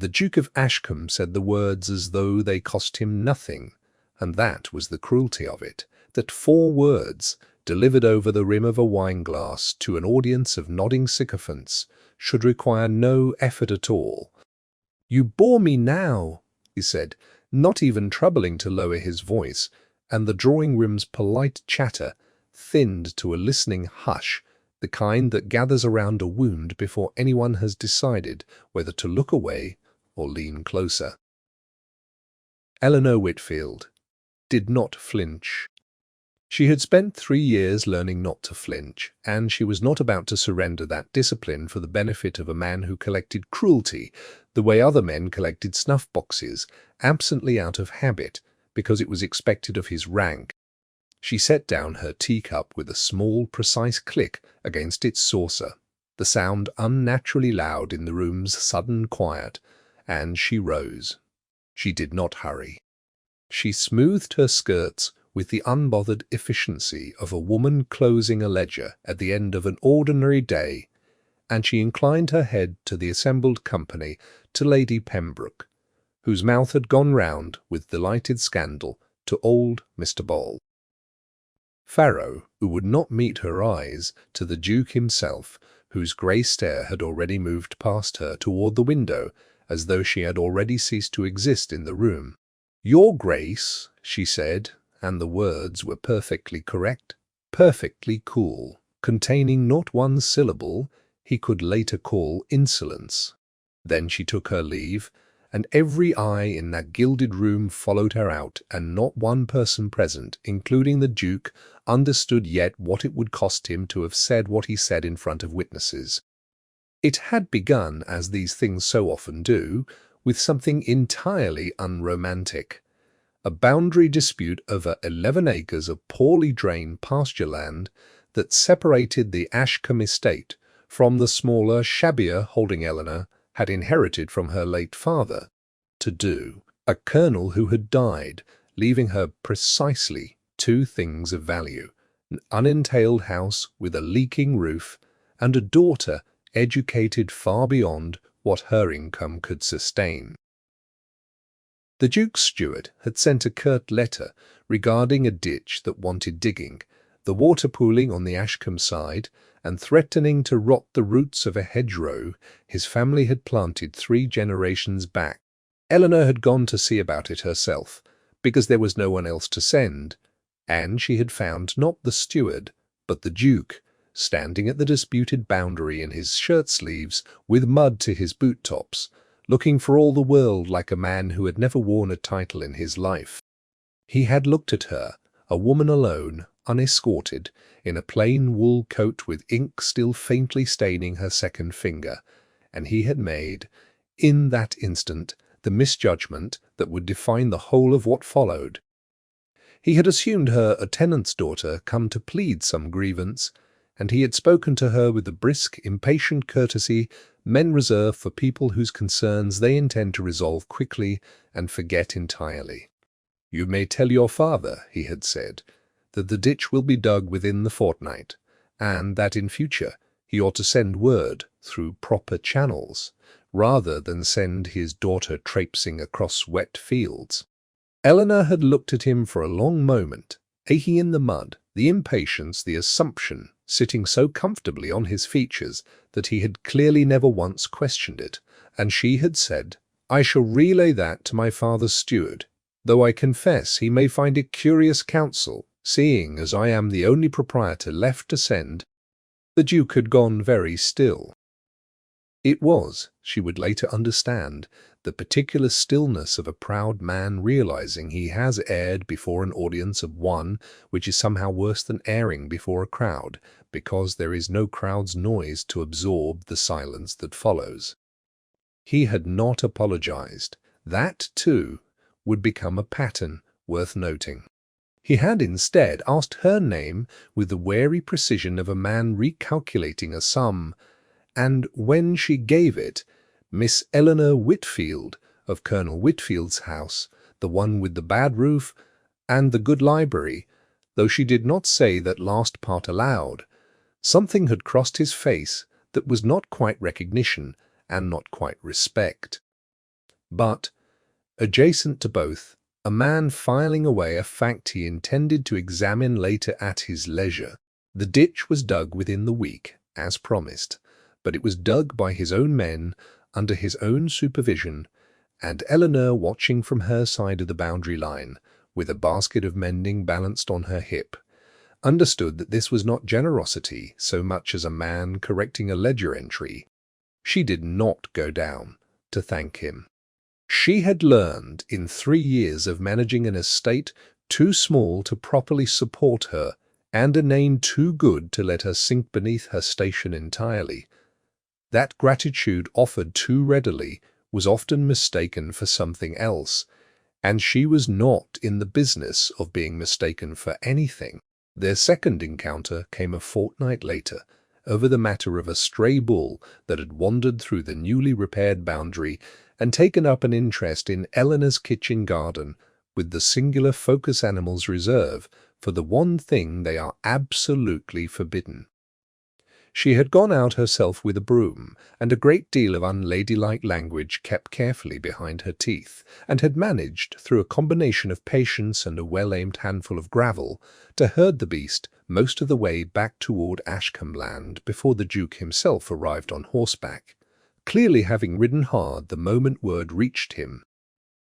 The Duke of Ashcombe said the words as though they cost him nothing, and that was the cruelty of it, that 4 words, delivered over the rim of a wine-glass to an audience of nodding sycophants, should require no effort at all. "You bore me now," he said, not even troubling to lower his voice, and the drawing-room's polite chatter thinned to a listening hush, the kind that gathers around a wound before anyone has decided whether to look away or lean closer. Eleanor Whitfield did not flinch. She had spent 3 years learning not to flinch, and she was not about to surrender that discipline for the benefit of a man who collected cruelty the way other men collected snuff boxes, absently out of habit, because it was expected of his rank. She set down her teacup with a small, precise click against its saucer, the sound unnaturally loud in the room's sudden quiet, and she rose. She did not hurry. She smoothed her skirts with the unbothered efficiency of a woman closing a ledger at the end of an ordinary day, and she inclined her head to the assembled company, to Lady Pembroke, whose mouth had gone round with delighted scandal, to old Mr. Ball. Farrow, who would not meet her eyes, to the Duke himself, whose grey stare had already moved past her toward the window, as though she had already ceased to exist in the room. "Your Grace," she said, and the words were perfectly correct, perfectly cool, containing not one syllable he could later call insolence. Then she took her leave, and every eye in that gilded room followed her out, and not one person present, including the Duke, understood yet what it would cost him to have said what he said in front of witnesses. It had begun, as these things so often do, with something entirely unromantic. A boundary dispute over 11 acres of poorly drained pasture land that separated the Ashcombe estate from the smaller, shabbier holding Eleanor had inherited from her late father, to do, a colonel who had died, leaving her precisely 2 things of value: an unentailed house with a leaking roof, and a daughter educated far beyond what her income could sustain. The Duke's steward had sent a curt letter regarding a ditch that wanted digging, the water pooling on the Ashcombe side, and threatening to rot the roots of a hedgerow his family had planted 3 generations back. Eleanor had gone to see about it herself, because there was no one else to send, and she had found not the steward, but the Duke, standing at the disputed boundary in his shirt-sleeves with mud to his boot-tops, looking for all the world like a man who had never worn a title in his life. He had looked at her, a woman alone, unescorted, in a plain wool coat with ink still faintly staining her second finger, and he had made, in that instant, the misjudgment that would define the whole of what followed. He had assumed her a tenant's daughter come to plead some grievance, and he had spoken to her with the brisk, impatient courtesy men reserve for people whose concerns they intend to resolve quickly and forget entirely. "You may tell your father," he had said, "that the ditch will be dug within the fortnight, and that in future he ought to send word through proper channels, rather than send his daughter traipsing across wet fields." Eleanor had looked at him for a long moment, aching in the mud, the impatience, the assumption, sitting so comfortably on his features that he had clearly never once questioned it, and she had said, "I shall relay that to my father's steward, though I confess he may find it curious counsel, seeing as I am the only proprietor left to send." The Duke had gone very still. It was, she would later understand, the particular stillness of a proud man realizing he has erred before an audience of 1, which is somehow worse than erring before a crowd, because there is no crowd's noise to absorb the silence that follows. He had not apologized. That, too, would become a pattern worth noting. He had instead asked her name with the wary precision of a man recalculating a sum, and when she gave it, Miss Eleanor Whitfield, of Colonel Whitfield's house, the one with the bad roof and the good library, though she did not say that last part aloud, something had crossed his face that was not quite recognition and not quite respect. But, adjacent to both, a man filing away a fact he intended to examine later at his leisure. The ditch was dug within the week, as promised, but it was dug by his own men, under his own supervision, and Eleanor, watching from her side of the boundary line, with a basket of mending balanced on her hip, understood that this was not generosity so much as a man correcting a ledger entry. She did not go down to thank him. She had learned in 3 years of managing an estate too small to properly support her, and a name too good to let her sink beneath her station entirely, that gratitude offered too readily was often mistaken for something else, and she was not in the business of being mistaken for anything. Their second encounter came a fortnight later, over the matter of a stray bull that had wandered through the newly repaired boundary and taken up an interest in Eleanor's kitchen garden, with the singular focus animals reserve for the one thing they are absolutely forbidden. She had gone out herself with a broom, and a great deal of unladylike language kept carefully behind her teeth, and had managed, through a combination of patience and a well-aimed handful of gravel, to herd the beast most of the way back toward Ashcombe Land before the Duke himself arrived on horseback, clearly having ridden hard the moment word reached him,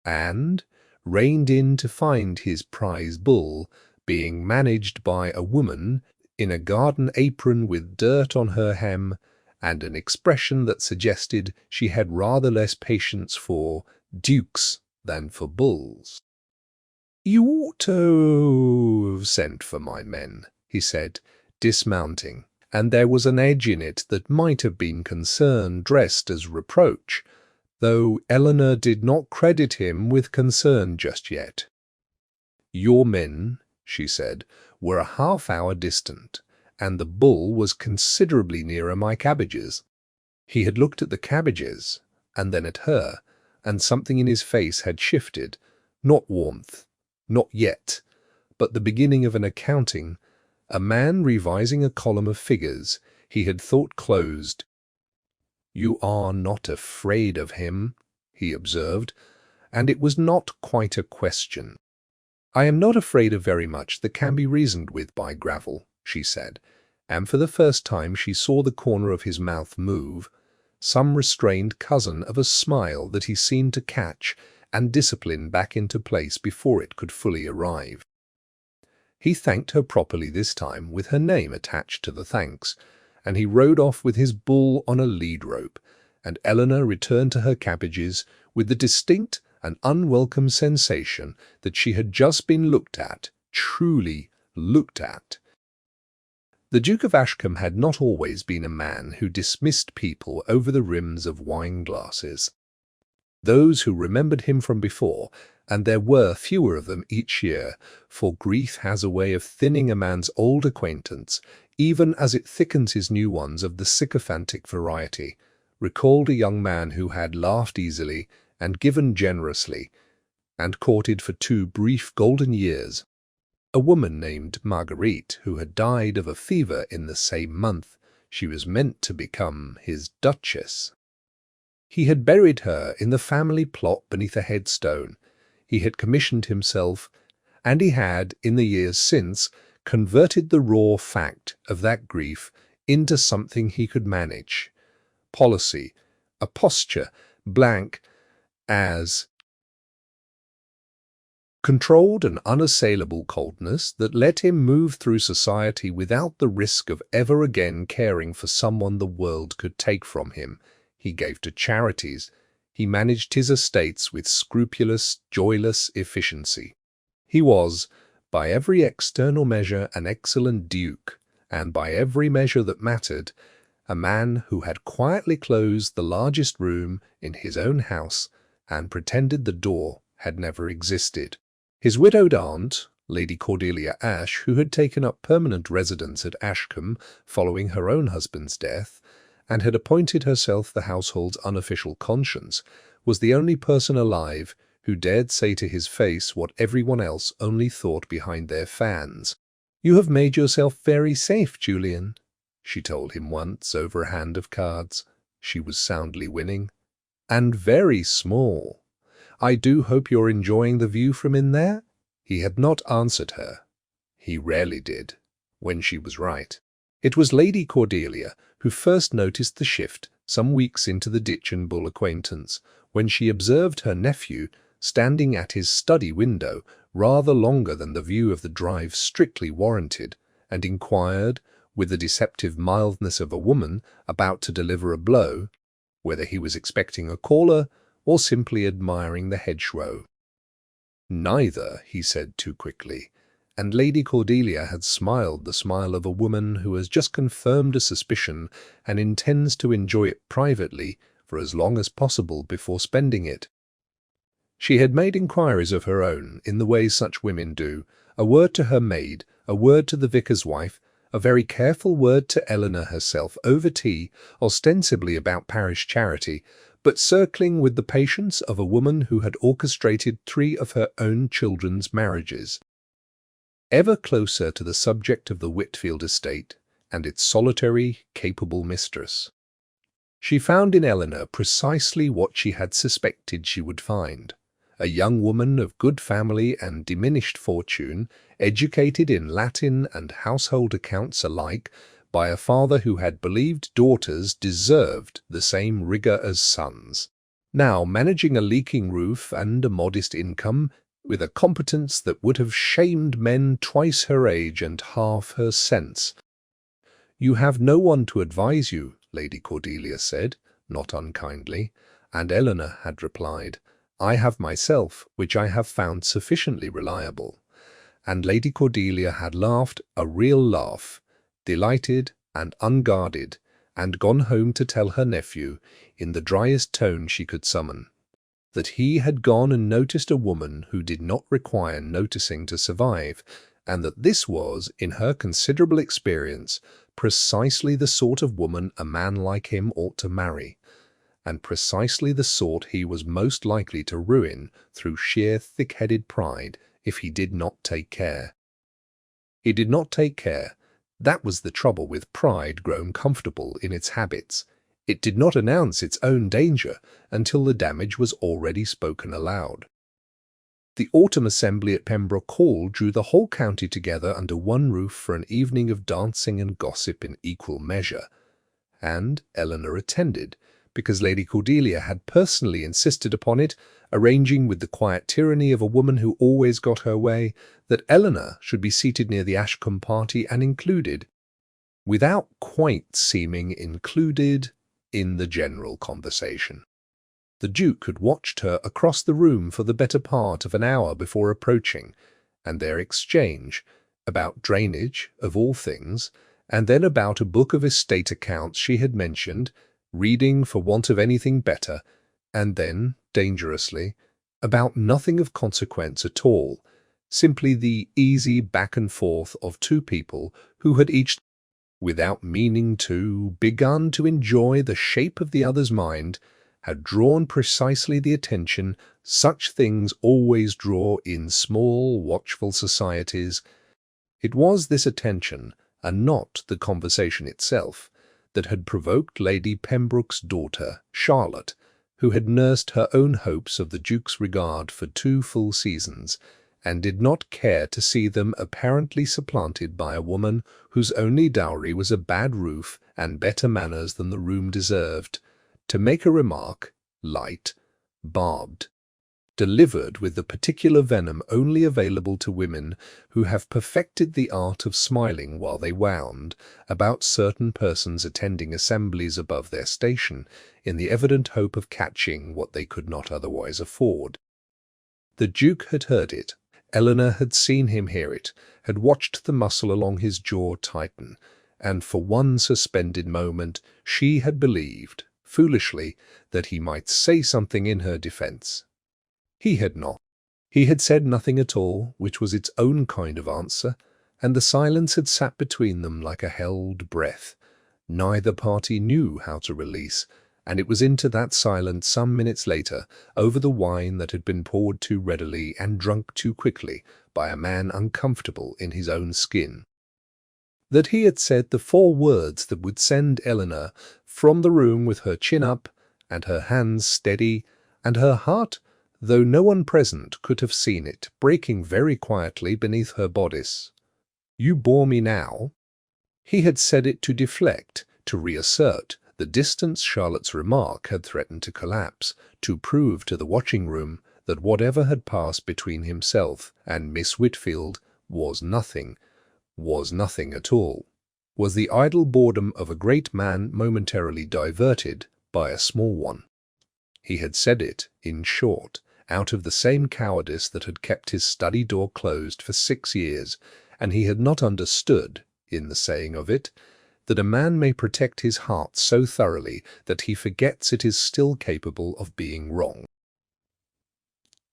and reined in to find his prize bull being managed by a woman in a garden apron with dirt on her hem, and an expression that suggested she had rather less patience for dukes than for bulls. "You ought to have sent for my men," he said, dismounting, and there was an edge in it that might have been concern dressed as reproach, though Eleanor did not credit him with concern just yet. "Your men," she said, "were a half-hour distant, and the bull was considerably nearer my cabbages." He had looked at the cabbages, and then at her, and something in his face had shifted, not warmth, not yet, but the beginning of an accounting, a man revising a column of figures he had thought closed. "You are not afraid of him," he observed, and it was not quite a question. "I am not afraid of very much that can be reasoned with by gravel," she said, and for the first time she saw the corner of his mouth move, some restrained cousin of a smile that he seemed to catch and discipline back into place before it could fully arrive. He thanked her properly this time, with her name attached to the thanks, and he rode off with his bull on a lead rope, and Eleanor returned to her cabbages with the distinct and unwelcome sensation that she had just been looked at, truly looked at. The Duke of Ashcombe had not always been a man who dismissed people over the rims of wine-glasses. Those who remembered him from before, and there were fewer of them each year, for grief has a way of thinning a man's old acquaintance, even as it thickens his new ones of the sycophantic variety, recalled a young man who had laughed easily and given generously, and courted for 2 brief golden years a woman named Marguerite, who had died of a fever in the same month. She was meant to become his duchess. He had buried her in the family plot beneath a headstone. He had commissioned himself, and he had, in the years since, converted the raw fact of that grief into something he could manage. Policy, a posture, blank as controlled and unassailable coldness that let him move through society without the risk of ever again caring for someone the world could take from him. He gave to charities. He managed his estates with scrupulous, joyless efficiency. He was, by every external measure, an excellent duke, and by every measure that mattered, a man who had quietly closed the largest room in his own house and pretended the door had never existed. His widowed aunt, Lady Cordelia Ashe, who had taken up permanent residence at Ashcombe following her own husband's death, and had appointed herself the household's unofficial conscience, was the only person alive who dared say to his face what everyone else only thought behind their fans. "You have made yourself very safe, Julian," she told him once over a hand of cards. She was soundly winning. "And very small," I do hope you're enjoying the view from in there." He had not answered her. He rarely did, when she was right. It was Lady Cordelia who first noticed the shift some weeks into the Ditch and Bull acquaintance, when she observed her nephew standing at his study window rather longer than the view of the drive strictly warranted, and inquired, with the deceptive mildness of a woman about to deliver a blow, whether he was expecting a caller or simply admiring the hedgerow. "Neither," he said too quickly, and Lady Cordelia had smiled the smile of a woman who has just confirmed a suspicion and intends to enjoy it privately for as long as possible before spending it. She had made inquiries of her own, in the way such women do, a word to her maid, a word to the vicar's wife, a very careful word to Eleanor herself over tea, ostensibly about parish charity, but circling with the patience of a woman who had orchestrated 3 of her own children's marriages. Ever closer to the subject of the Whitfield estate and its solitary, capable mistress, she found in Eleanor precisely what she had suspected she would find. A young woman of good family and diminished fortune, educated in Latin and household accounts alike by a father who had believed daughters deserved the same rigor as sons. Now managing a leaking roof and a modest income, with a competence that would have shamed men twice her age and half her sense. "You have no one to advise you," Lady Cordelia said, not unkindly, and Eleanor had replied, "I have myself, which I have found sufficiently reliable." And Lady Cordelia had laughed a real laugh, delighted and unguarded, and gone home to tell her nephew, in the driest tone she could summon, that he had gone and noticed a woman who did not require noticing to survive, and that this was, in her considerable experience, precisely the sort of woman a man like him ought to marry, and precisely the sort he was most likely to ruin through sheer thick-headed pride if he did not take care. He did not take care. That was the trouble with pride grown comfortable in its habits. It did not announce its own danger until the damage was already spoken aloud. The autumn assembly at Pembroke Hall drew the whole county together under one roof for an evening of dancing and gossip in equal measure, and Eleanor attended, because Lady Cordelia had personally insisted upon it, arranging with the quiet tyranny of a woman who always got her way, that Eleanor should be seated near the Ashcombe party and included, without quite seeming included, in the general conversation. The Duke had watched her across the room for the better part of an hour before approaching, and their exchange, about drainage, of all things, and then about a book of estate accounts she had mentioned, reading for want of anything better, and then, dangerously, about nothing of consequence at all, simply the easy back and forth of 2 people who had each, without meaning to, begun to enjoy the shape of the other's mind, had drawn precisely the attention such things always draw in small, watchful societies. It was this attention, and not the conversation itself, that had provoked Lady Pembroke's daughter, Charlotte, who had nursed her own hopes of the Duke's regard for 2 full seasons, and did not care to see them apparently supplanted by a woman whose only dowry was a bad roof and better manners than the room deserved, to make a remark, light, barbed, delivered with the particular venom only available to women who have perfected the art of smiling while they wound about certain persons attending assemblies above their station, in the evident hope of catching what they could not otherwise afford. The Duke had heard it. Eleanor had seen him hear it, had watched the muscle along his jaw tighten, and for one suspended moment she had believed, foolishly, that he might say something in her defense. He had not. He had said nothing at all, which was its own kind of answer, and the silence had sat between them like a held breath. Neither party knew how to release, and it was into that silence some minutes later, over the wine that had been poured too readily and drunk too quickly by a man uncomfortable in his own skin, that he had said the 4 words that would send Eleanor from the room with her chin up and her hands steady and her heart, though no one present could have seen it, breaking very quietly beneath her bodice. "You bore me now." He had said it to deflect, to reassert the distance Charlotte's remark had threatened to collapse, to prove to the watching room that whatever had passed between himself and Miss Whitfield was nothing at all, was the idle boredom of a great man momentarily diverted by a small one. He had said it, in short, out of the same cowardice that had kept his study door closed for 6 years, and he had not understood, in the saying of it, that a man may protect his heart so thoroughly that he forgets it is still capable of being wrong.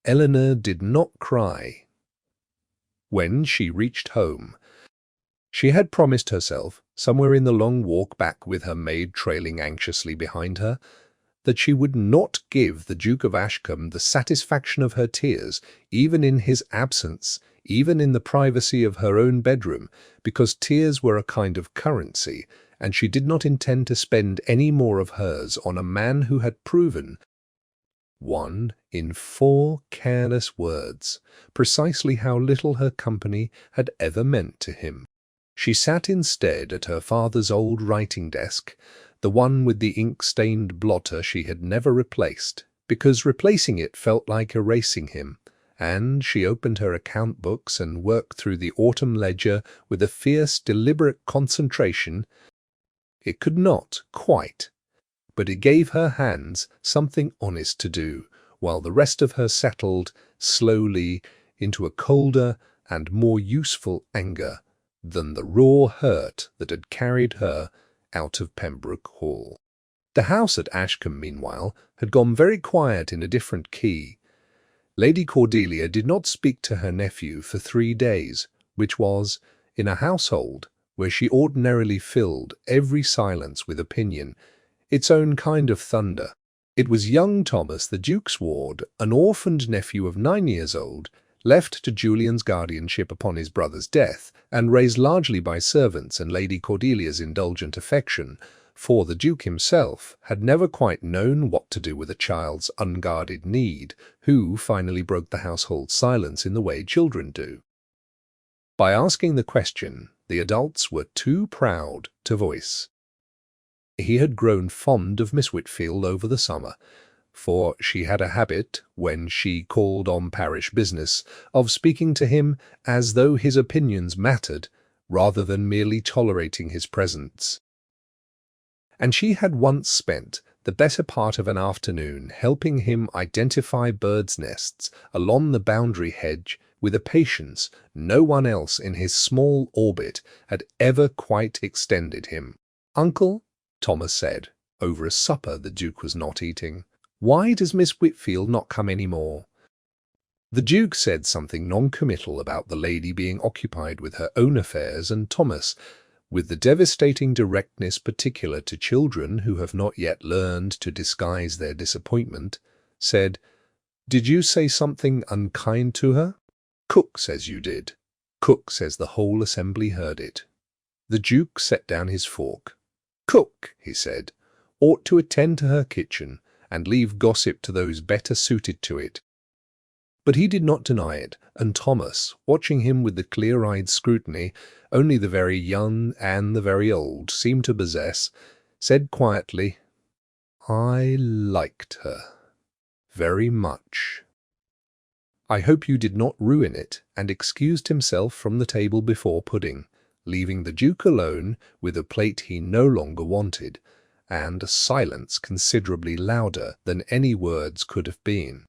Eleanor did not cry. When she reached home, she had promised herself, somewhere in the long walk back with her maid trailing anxiously behind her, that she would not give the Duke of Ashcombe the satisfaction of her tears, even in his absence, even in the privacy of her own bedroom, because tears were a kind of currency, and she did not intend to spend any more of hers on a man who had proven, in 4 careless words, precisely how little her company had ever meant to him. She sat instead at her father's old writing desk, the one with the ink-stained blotter she had never replaced, because replacing it felt like erasing him, and she opened her account books and worked through the autumn ledger with a fierce, deliberate concentration. It could not, quite, but it gave her hands something honest to do, while the rest of her settled, slowly, into a colder and more useful anger than the raw hurt that had carried her out of Pembroke Hall. The house at Ashcombe, meanwhile, had gone very quiet in a different key. Lady Cordelia did not speak to her nephew for 3 days, which was, in a household where she ordinarily filled every silence with opinion, its own kind of thunder. It was young Thomas, the Duke's ward, an orphaned nephew of 9 years old, left to Julian's guardianship upon his brother's death, and raised largely by servants and Lady Cordelia's indulgent affection, for the Duke himself had never quite known what to do with a child's unguarded need, who finally broke the household silence in the way children do. By asking the question, the adults were too proud to voice. He had grown fond of Miss Whitfield over the summer, for she had a habit, when she called on parish business, of speaking to him as though his opinions mattered, rather than merely tolerating his presence. And she had once spent the better part of an afternoon helping him identify birds' nests along the boundary hedge with a patience no one else in his small orbit had ever quite extended him. "Uncle," Thomas said, over a supper the Duke was not eating, "why does Miss Whitfield not come any more?" The Duke said something non-committal about the lady being occupied with her own affairs, and Thomas, with the devastating directness particular to children who have not yet learned to disguise their disappointment, said, "Did you say something unkind to her?" "Cook says you did." Cook says the whole assembly heard it. The Duke set down his fork. "Cook," he said, "ought to attend to her kitchen and leave gossip to those better suited to it." But he did not deny it, and Thomas, watching him with the clear-eyed scrutiny only the very young and the very old seemed to possess, said quietly, "I liked her very much." "I hope you did not ruin it," and excused himself from the table before pudding, leaving the Duke alone with a plate he no longer wanted, and a silence considerably louder than any words could have been.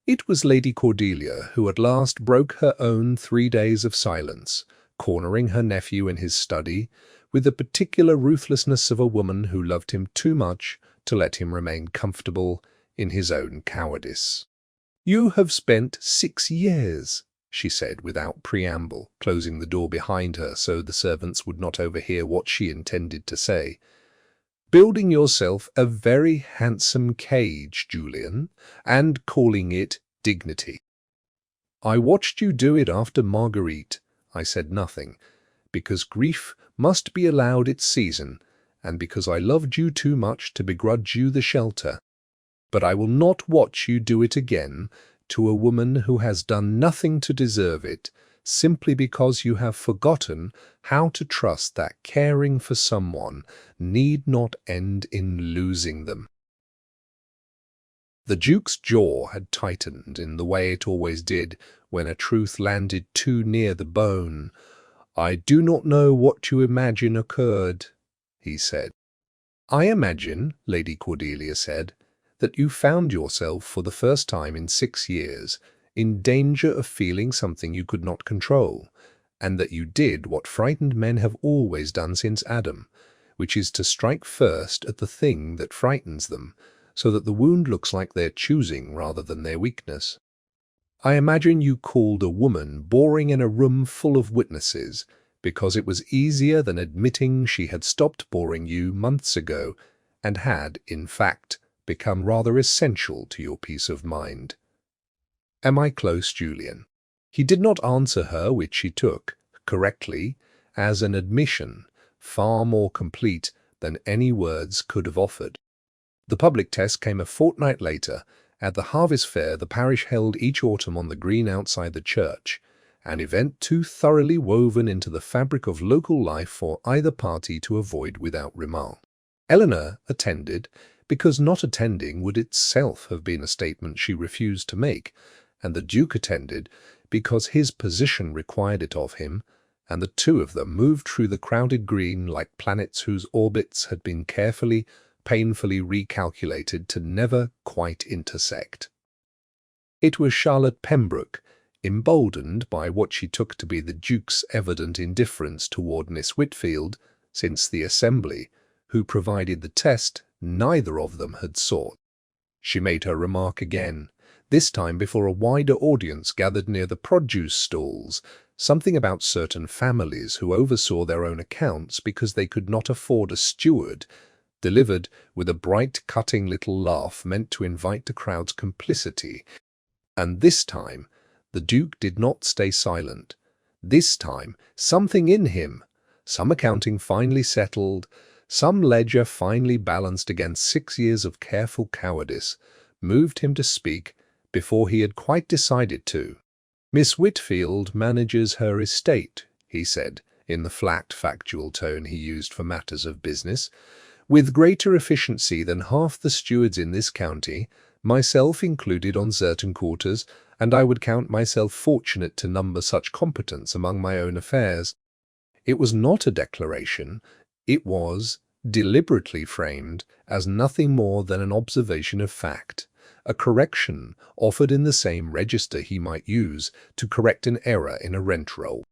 It was Lady Cordelia who at last broke her own 3 days of silence, cornering her nephew in his study, with the particular ruthlessness of a woman who loved him too much to let him remain comfortable in his own cowardice. "You have spent 6 years," she said without preamble, closing the door behind her so the servants would not overhear what she intended to say, "building yourself a very handsome cage, Julian, and calling it dignity. I watched you do it after Marguerite. I said nothing, because grief must be allowed its season, and because I loved you too much to begrudge you the shelter. but I will not watch you do it again to a woman who has done nothing to deserve it, simply because you have forgotten how to trust that caring for someone need not end in losing them." The Duke's jaw had tightened in the way it always did when a truth landed too near the bone. "I do not know what you imagine occurred," he said. "I imagine," Lady Cordelia said, "that you found yourself for the first time in 6 years in danger of feeling something you could not control, and that you did what frightened men have always done since Adam, which is to strike first at the thing that frightens them, so that the wound looks like their choosing rather than their weakness. I imagine you called a woman boring in a room full of witnesses because it was easier than admitting she had stopped boring you months ago and had, in fact, become rather essential to your peace of mind. Am I close, Julian?" He did not answer her, which she took, correctly, as an admission far more complete than any words could have offered. The public test came a fortnight later, at the harvest fair the parish held each autumn on the green outside the church, an event too thoroughly woven into the fabric of local life for either party to avoid without remark. Eleanor attended, because not attending would itself have been a statement she refused to make, and the Duke attended because his position required it of him, and the two of them moved through the crowded green like planets whose orbits had been carefully, painfully recalculated to never quite intersect. It was Charlotte Pembroke, emboldened by what she took to be the Duke's evident indifference toward Miss Whitfield since the assembly, who provided the test neither of them had sought. She made her remark again, this time before a wider audience gathered near the produce stalls, something about certain families who oversaw their own accounts because they could not afford a steward, delivered with a bright, cutting little laugh meant to invite the crowd's complicity. And this time, the Duke did not stay silent. This time, something in him, some accounting finally settled, some ledger finally balanced against 6 years of careful cowardice, moved him to speak before he had quite decided to. "Miss Whitfield manages her estate," he said, in the flat, factual tone he used for matters of business, "with greater efficiency than half the stewards in this county, myself included on certain quarters, and I would count myself fortunate to number such competence among my own affairs." It was not a declaration. It was, deliberately framed, as nothing more than an observation of fact, a correction offered in the same register he might use to correct an error in a rent roll.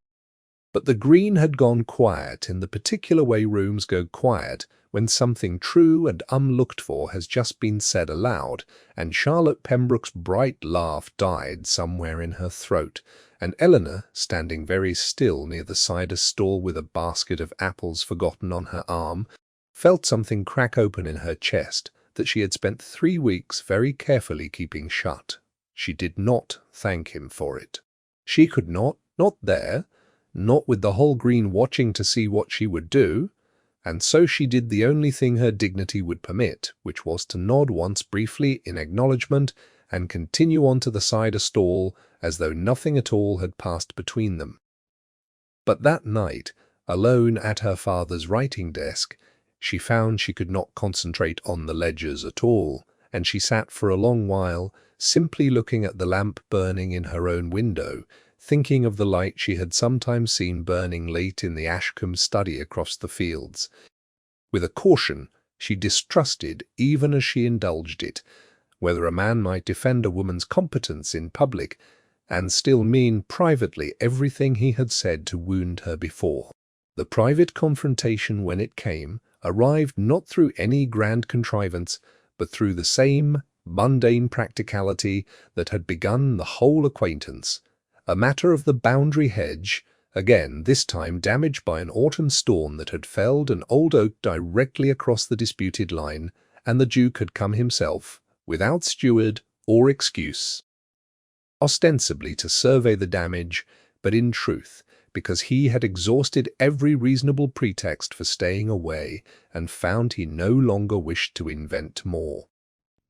But the green had gone quiet in the particular way rooms go quiet when something true and unlooked for has just been said aloud, and Charlotte Pembroke's bright laugh died somewhere in her throat, and Eleanor, standing very still near the cider stall with a basket of apples forgotten on her arm, felt something crack open in her chest that she had spent 3 weeks very carefully keeping shut. She did not thank him for it. She could not there, not with the whole green watching to see what she would do, and so she did the only thing her dignity would permit, which was to nod once briefly in acknowledgment and continue on to the cider stall as though nothing at all had passed between them. But that night, alone at her father's writing desk, she found she could not concentrate on the ledgers at all, and she sat for a long while, simply looking at the lamp burning in her own window, thinking of the light she had sometimes seen burning late in the Ashcombe study across the fields. With a caution she distrusted even as she indulged it, whether a man might defend a woman's competence in public and still mean privately everything he had said to wound her before. The private confrontation, when it came, arrived not through any grand contrivance, but through the same mundane practicality that had begun the whole acquaintance, a matter of the boundary hedge, again this time damaged by an autumn storm that had felled an old oak directly across the disputed line, and the Duke had come himself, without steward or excuse, ostensibly to survey the damage, but in truth because he had exhausted every reasonable pretext for staying away and found he no longer wished to invent more.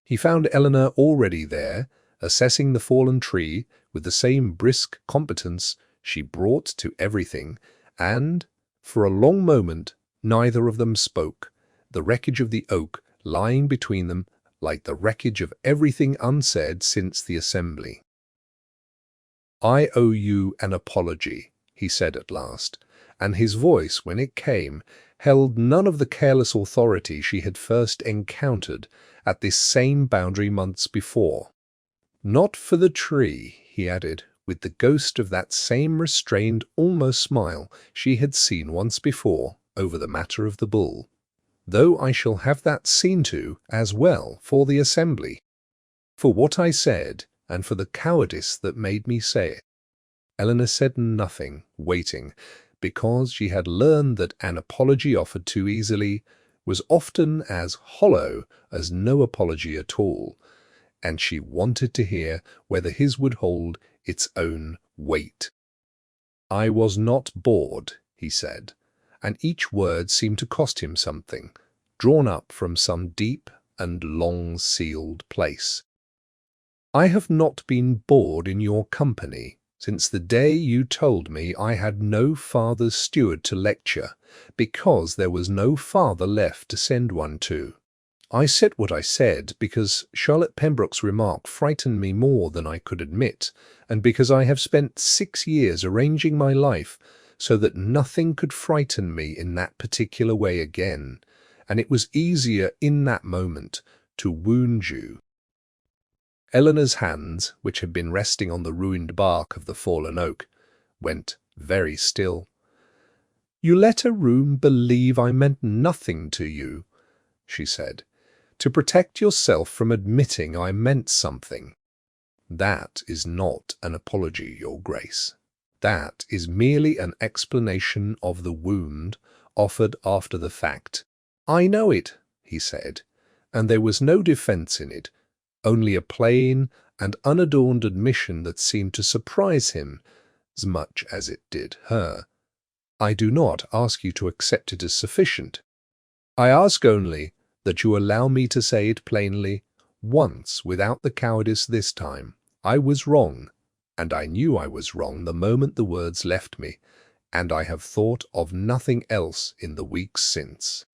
He found Eleanor already there, assessing the fallen tree with the same brisk competence she brought to everything, and, for a long moment, neither of them spoke, the wreckage of the oak lying between them like the wreckage of everything unsaid since the assembly. "I owe you an apology," he said at last, and his voice, when it came, held none of the careless authority she had first encountered at this same boundary months before. "Not for the tree," he added, with the ghost of that same restrained, almost smile she had seen once before over the matter of the bull, "though I shall have that seen to as well for the assembly. For what I said, and for the cowardice that made me say it." Eleanor said nothing, waiting, because she had learned that an apology offered too easily was often as hollow as no apology at all, and she wanted to hear whether his would hold its own weight. "I was not bored," he said, and each word seemed to cost him something, drawn up from some deep and long-sealed place. "I have not been bored in your company since the day you told me I had no father's steward to lecture, because there was no father left to send one to. I said what I said because Charlotte Pembroke's remark frightened me more than I could admit, and because I have spent 6 years arranging my life so that nothing could frighten me in that particular way again, and it was easier in that moment to wound you." Eleanor's hands, which had been resting on the ruined bark of the fallen oak, went very still. "You let a room believe I meant nothing to you," she said, "to protect yourself from admitting I meant something. That is not an apology, Your Grace. That is merely an explanation of the wound offered after the fact." "I know it," he said, and there was no defense in it, only a plain and unadorned admission that seemed to surprise him as much as it did her. "I do not ask you to accept it as sufficient. I ask only that you allow me to say it plainly, once without the cowardice this time. I was wrong, and I knew I was wrong the moment the words left me, and I have thought of nothing else in the weeks since."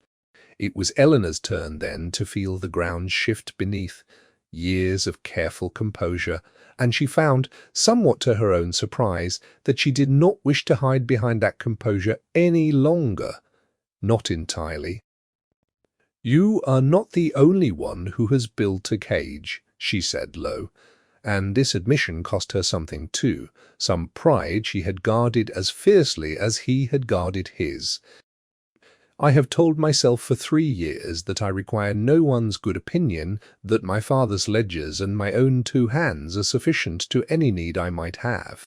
It was Eleanor's turn then to feel the ground shift beneath years of careful composure, and she found, somewhat to her own surprise, that she did not wish to hide behind that composure any longer. Not entirely. "You are not the only one who has built a cage," she said low, and this admission cost her something too, some pride she had guarded as fiercely as he had guarded his. "I have told myself for 3 years that I require no one's good opinion, that my father's ledgers and my own 2 hands are sufficient to any need I might have.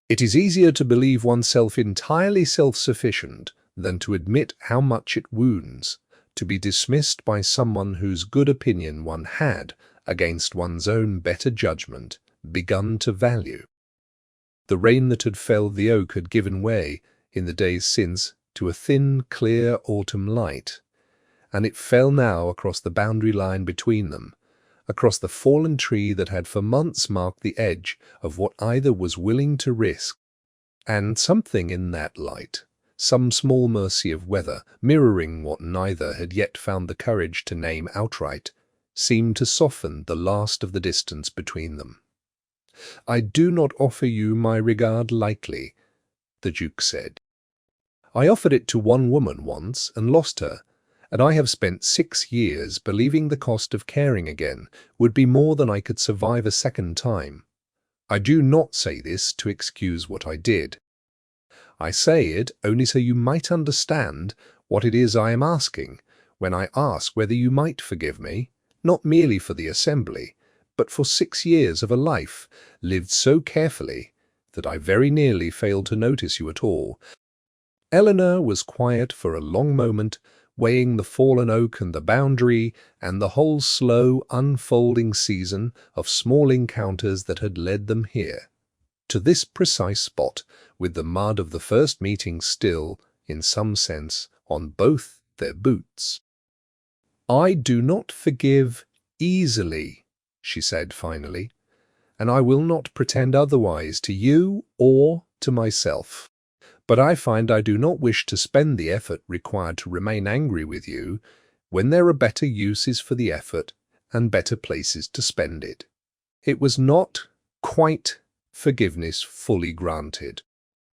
It is easier to believe oneself entirely self-sufficient than to admit how much it wounds, to be dismissed by someone whose good opinion one had, against one's own better judgment, begun to value." The rain that had felled the oak had given way, in the days since, to a thin, clear autumn light, and it fell now across the boundary line between them, across the fallen tree that had for months marked the edge of what either was willing to risk, and something in that light, some small mercy of weather, mirroring what neither had yet found the courage to name outright, seemed to soften the last of the distance between them. "I do not offer you my regard lightly," the Duke said. "I offered it to one woman once and lost her, and I have spent 6 years believing the cost of caring again would be more than I could survive a second time. I do not say this to excuse what I did. I say it only so you might understand what it is I am asking when I ask whether you might forgive me, not merely for the assembly, but for 6 years of a life lived so carefully that I very nearly failed to notice you at all." Eleanor was quiet for a long moment, weighing the fallen oak and the boundary and the whole slow, unfolding season of small encounters that had led them here, to this precise spot, with the mud of the first meeting still, in some sense, on both their boots. "I do not forgive "Easily," she said finally, "and I will not pretend otherwise to you or to myself. But I find I do not wish to spend the effort required to remain angry with you when there are better uses for the effort and better places to spend it." It was not quite forgiveness fully granted.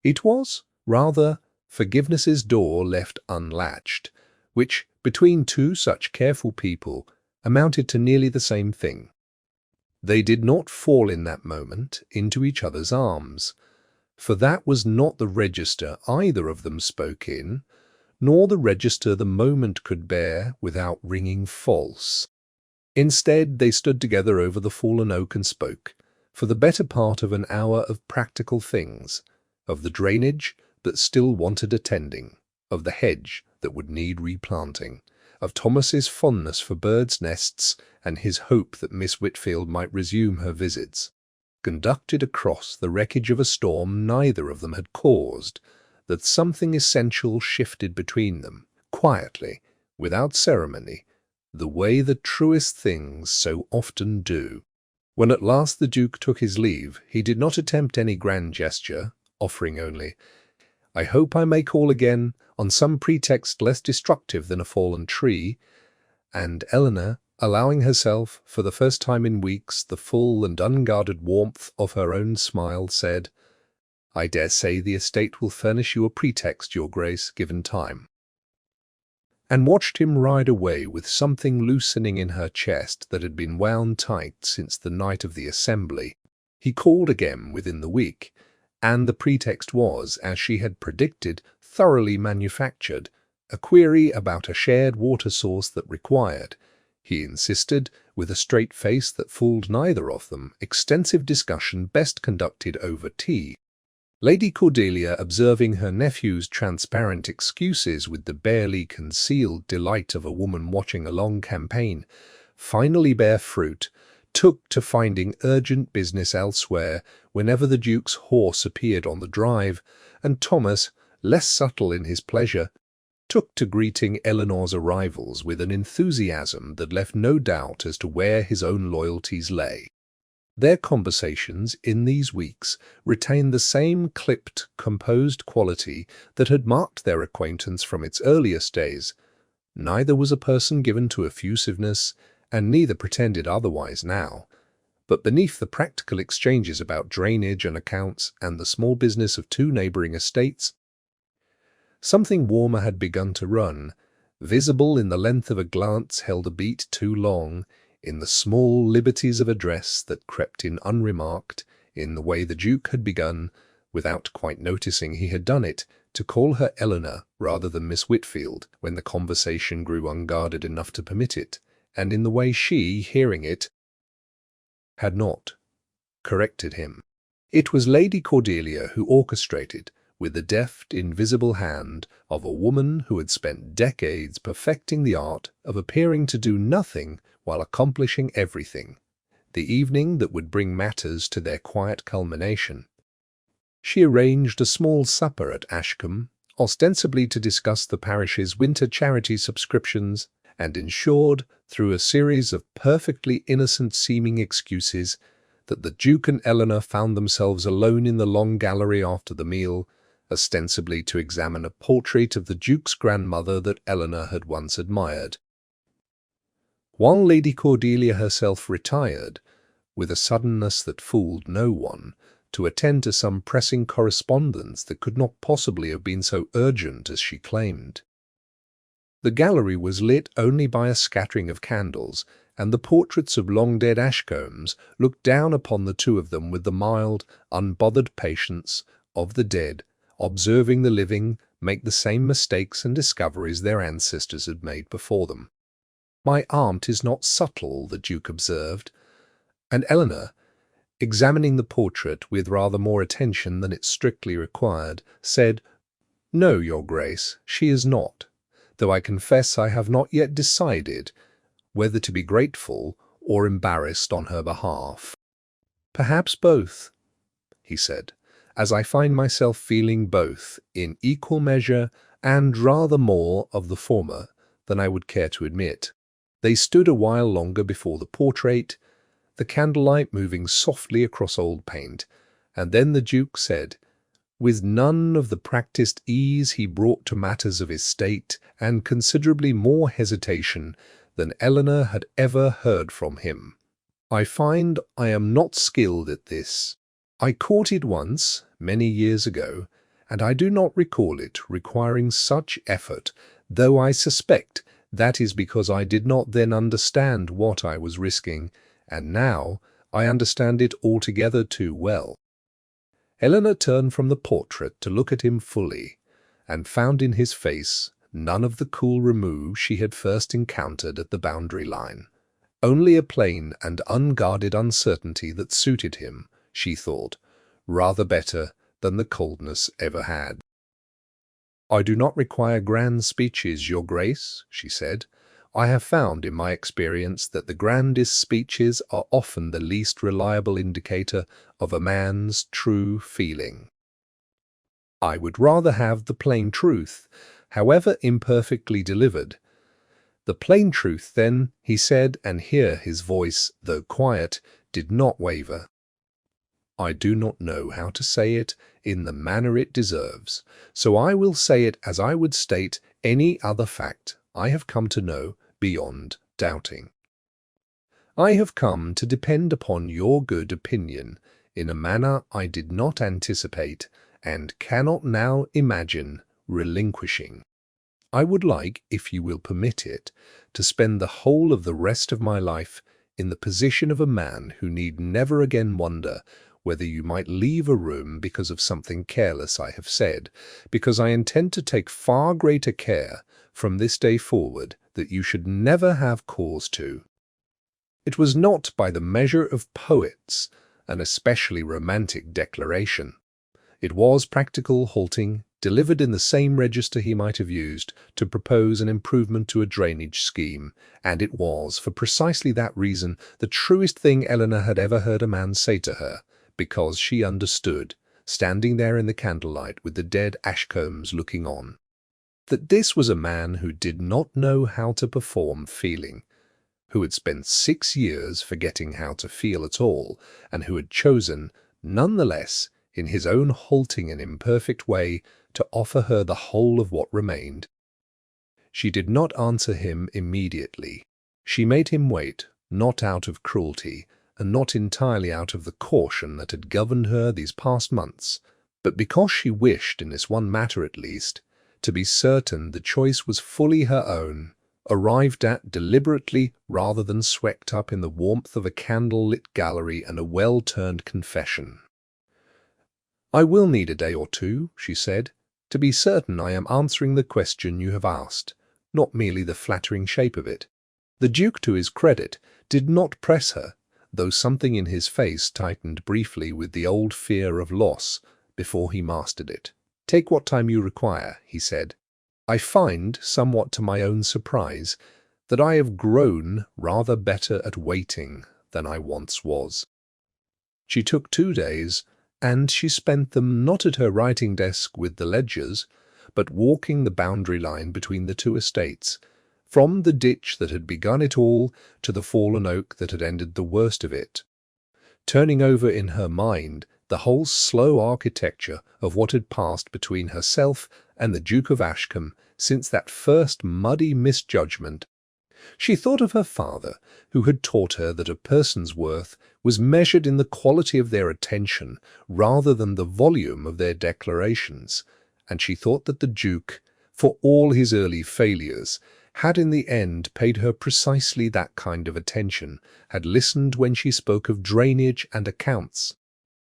It was, rather, forgiveness's door left unlatched, which, between two such careful people, amounted to nearly the same thing. They did not fall in that moment into each other's arms, for that was not the register either of them spoke in, nor the register the moment could bear without ringing false. Instead, they stood together over the fallen oak and spoke, for the better part of an hour, of practical things, of the drainage that still wanted attending, of the hedge that would need replanting, of Thomas's fondness for birds' nests and his hope that Miss Whitfield might resume her visits, conducted across the wreckage of a storm neither of them had caused, that something essential shifted between them, quietly, without ceremony, the way the truest things so often do. When at last the Duke took his leave, he did not attempt any grand gesture, offering only, "I hope I may call again on some pretext less destructive than a fallen tree," and Eleanor, allowing herself, for the first time in weeks, the full and unguarded warmth of her own smile, said, "I dare say the estate will furnish you a pretext, Your Grace, given time," and watched him ride away with something loosening in her chest that had been wound tight since the night of the assembly. He called again within the week, and the pretext was, as she had predicted, thoroughly manufactured, a query about a shared water source that required, he insisted, with a straight face that fooled neither of them, extensive discussion best conducted over tea. Lady Cordelia, observing her nephew's transparent excuses with the barely concealed delight of a woman watching a long campaign finally bear fruit, took to finding urgent business elsewhere whenever the Duke's horse appeared on the drive, and Thomas, less subtle in his pleasure, took to greeting Eleanor's arrivals with an enthusiasm that left no doubt as to where his own loyalties lay. Their conversations in these weeks retained the same clipped, composed quality that had marked their acquaintance from its earliest days. Neither was a person given to effusiveness, and neither pretended otherwise now. But beneath the practical exchanges about drainage and accounts and the small business of two neighbouring estates, something warmer had begun to run, visible in the length of a glance held a beat too long, in the small liberties of address that crept in unremarked, in the way the Duke had begun, without quite noticing he had done it, to call her Eleanor rather than Miss Whitfield, when the conversation grew unguarded enough to permit it, and in the way she, hearing it, had not corrected him. It was Lady Cordelia who orchestrated, with the deft, invisible hand of a woman who had spent decades perfecting the art of appearing to do nothing while accomplishing everything, the evening that would bring matters to their quiet culmination. She arranged a small supper at Ashcombe, ostensibly to discuss the parish's winter charity subscriptions, and ensured, through a series of perfectly innocent-seeming excuses, that the Duke and Eleanor found themselves alone in the long gallery after the meal, ostensibly to examine a portrait of the Duke's grandmother that Eleanor had once admired. While Lady Cordelia herself retired, with a suddenness that fooled no one, to attend to some pressing correspondence that could not possibly have been so urgent as she claimed. The gallery was lit only by a scattering of candles, and the portraits of long-dead Ashcombes looked down upon the two of them with the mild, unbothered patience of the dead, observing the living make the same mistakes and discoveries their ancestors had made before them. "My aunt is not subtle," the Duke observed, and Eleanor, examining the portrait with rather more attention than it strictly required, said, "No, Your Grace, she is not, though I confess I have not yet decided whether to be grateful or embarrassed on her behalf." "Perhaps both," he said, "as I find myself feeling both in equal measure and rather more of the former than I would care to admit." They stood a while longer before the portrait, the candlelight moving softly across old paint, and then the Duke said, with none of the practised ease he brought to matters of his state, and considerably more hesitation than Eleanor had ever heard from him, "I find I am not skilled at this. I courted once, many years ago, and I do not recall it requiring such effort, though I suspect that is because I did not then understand what I was risking, and now I understand it altogether too well." Eleanor turned from the portrait to look at him fully, and found in his face none of the cool remove she had first encountered at the boundary line, only a plain and unguarded uncertainty that suited him, she thought, rather better than the coldness ever had. "I do not require grand speeches, Your Grace," she said. "I have found in my experience that the grandest speeches are often the least reliable indicator of a man's true feeling. I would rather have the plain truth, however imperfectly delivered." "The plain truth, then," he said, and here his voice, though quiet, did not waver. "I do not know how to say it in the manner it deserves, so I will say it as I would state any other fact I have come to know beyond doubting. I have come to depend upon your good opinion in a manner I did not anticipate and cannot now imagine relinquishing. I would like, if you will permit it, to spend the whole of the rest of my life in the position of a man who need never again wonder whether you might leave a room because of something careless I have said, because I intend to take far greater care from this day forward that you should never have cause to." It was not by the measure of poets an especially romantic declaration. It was practical, halting, delivered in the same register he might have used to propose an improvement to a drainage scheme, and it was, for precisely that reason, the truest thing Eleanor had ever heard a man say to her, because she understood, standing there in the candlelight with the dead Ashcombs looking on, that this was a man who did not know how to perform feeling, who had spent 6 years forgetting how to feel at all, and who had chosen, none the less, in his own halting and imperfect way, to offer her the whole of what remained. She did not answer him immediately. She made him wait, not out of cruelty, and not entirely out of the caution that had governed her these past months, but because she wished, in this one matter at least, to be certain the choice was fully her own, arrived at deliberately rather than swept up in the warmth of a candle-lit gallery and a well-turned confession. "I will need a day or two," she said, "to be certain I am answering the question you have asked, not merely the flattering shape of it." The Duke, to his credit, did not press her, though something in his face tightened briefly with the old fear of loss before he mastered it. "Take what time you require," he said. "I find, somewhat to my own surprise, that I have grown rather better at waiting than I once was." She took 2 days, and she spent them not at her writing desk with the ledgers, but walking the boundary line between the 2 estates, from the ditch that had begun it all to the fallen oak that had ended the worst of it, turning over in her mind the whole slow architecture of what had passed between herself and the Duke of Ashcombe since that first muddy misjudgment. She thought of her father, who had taught her that a person's worth was measured in the quality of their attention rather than the volume of their declarations, and she thought that the Duke, for all his early failures, had in the end paid her precisely that kind of attention, had listened when she spoke of drainage and accounts,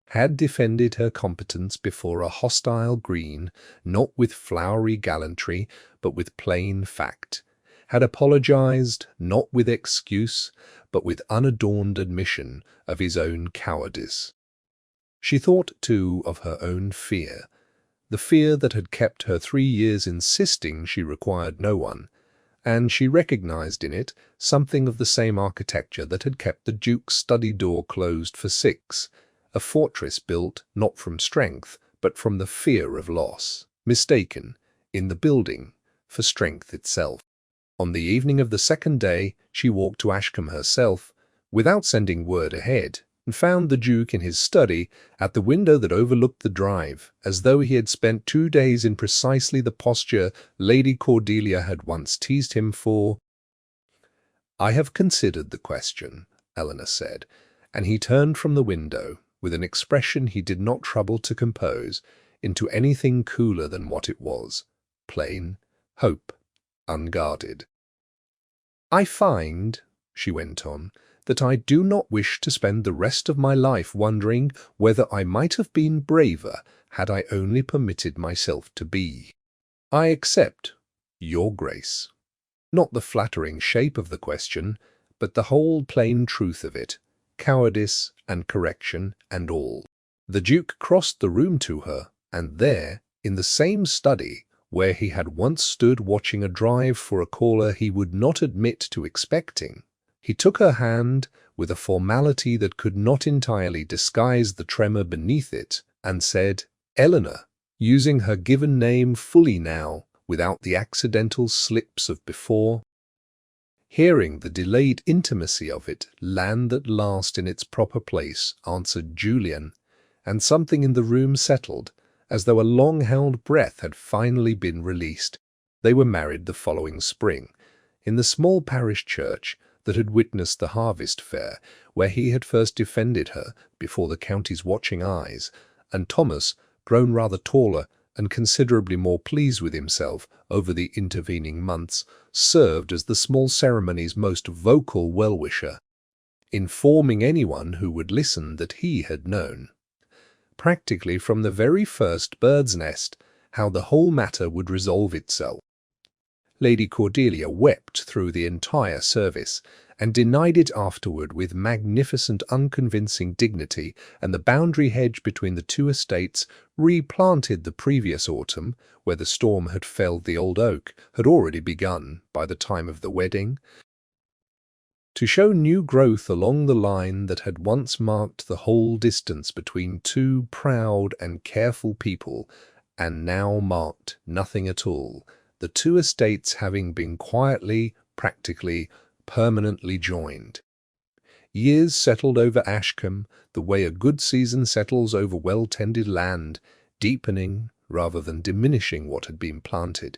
had defended her competence before a hostile green, not with flowery gallantry, but with plain fact, had apologized, not with excuse, but with unadorned admission of his own cowardice. She thought, too, of her own fear, the fear that had kept her 3 years insisting she required no one, and she recognized in it something of the same architecture that had kept the Duke's study door closed for 6, a fortress built not from strength, but from the fear of loss, mistaken, in the building, for strength itself. On the evening of the second day, she walked to Ashcombe herself, without sending word ahead, and found the Duke in his study at the window that overlooked the drive, as though he had spent 2 days in precisely the posture Lady Cordelia had once teased him for. "I have considered the question," Eleanor said, and he turned from the window, with an expression he did not trouble to compose, into anything cooler than what it was: plain hope, unguarded. "I find," she went on, "that I do not wish to spend the rest of my life wondering whether I might have been braver had I only permitted myself to be. I accept, your Grace, not the flattering shape of the question, but the whole plain truth of it, cowardice and correction and all." The Duke crossed the room to her, and there, in the same study, where he had once stood watching a drive for a caller he would not admit to expecting, he took her hand with a formality that could not entirely disguise the tremor beneath it, and said, "Eleanor," using her given name fully now, without the accidental slips of before. Hearing the delayed intimacy of it land at last in its proper place, answered Julian, and something in the room settled, as though a long-held breath had finally been released. They were married the following spring, in the small parish church that had witnessed the harvest fair, where he had first defended her before the county's watching eyes, and Thomas, grown rather taller and considerably more pleased with himself over the intervening months, served as the small ceremony's most vocal well-wisher, informing anyone who would listen that he had known, practically from the very first bird's nest, how the whole matter would resolve itself. Lady Cordelia wept through the entire service, and denied it afterward with magnificent unconvincing dignity, and the boundary hedge between the two estates, replanted the previous autumn, where the storm had felled the old oak, had already begun by the time of the wedding to show new growth along the line that had once marked the whole distance between two proud and careful people, and now marked nothing at all, the two estates having been quietly, practically, permanently joined. Years settled over Ashcombe the way a good season settles over well-tended land, deepening rather than diminishing what had been planted.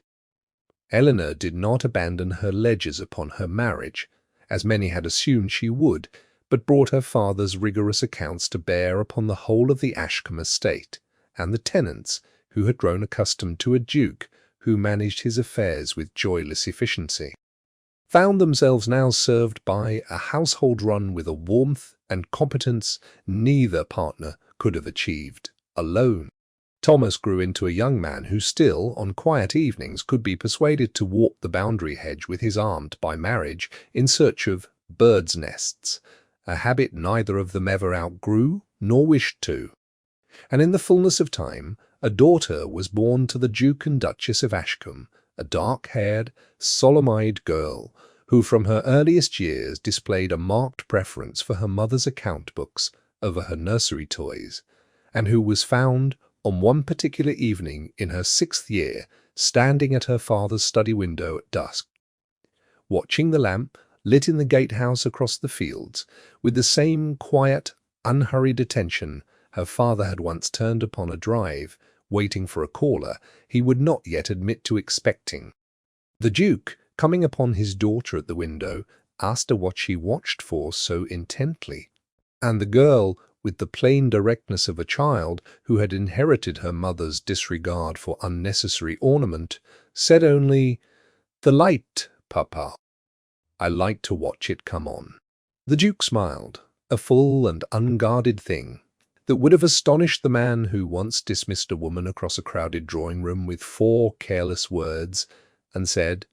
Eleanor did not abandon her ledgers upon her marriage, as many had assumed she would, but brought her father's rigorous accounts to bear upon the whole of the Ashcombe estate, and the tenants, who had grown accustomed to a duke who managed his affairs with joyless efficiency, found themselves now served by a household run with a warmth and competence neither partner could have achieved alone. Thomas grew into a young man who still, on quiet evenings, could be persuaded to walk the boundary hedge with his aunt by marriage in search of birds' nests, a habit neither of them ever outgrew nor wished to. And in the fullness of time, a daughter was born to the Duke and Duchess of Ashcombe, a dark-haired, solemn-eyed girl, who from her earliest years displayed a marked preference for her mother's account books over her nursery toys, and who was found, on one particular evening in her 6th year, standing at her father's study window at dusk, watching the lamp lit in the gatehouse across the fields, with the same quiet, unhurried attention her father had once turned upon a drive, waiting for a caller he would not yet admit to expecting. The Duke, coming upon his daughter at the window, asked her what she watched for so intently, and the girl, with the plain directness of a child who had inherited her mother's disregard for unnecessary ornament, said only, "The light, Papa. I like to watch it come on." The Duke smiled, a full and unguarded thing that would have astonished the man who once dismissed a woman across a crowded drawing-room with 4 careless words, and said,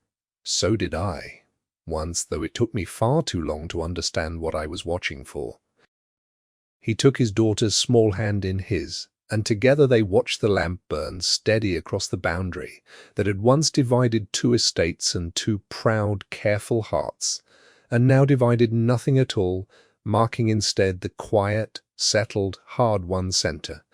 "So did I, once, though it took me far too long to understand what I was watching for." He took his daughter's small hand in his, and together they watched the lamp burn steady across the boundary that had once divided 2 estates and 2 proud, careful hearts, and now divided nothing at all, marking instead the quiet, settled, hard-won centre,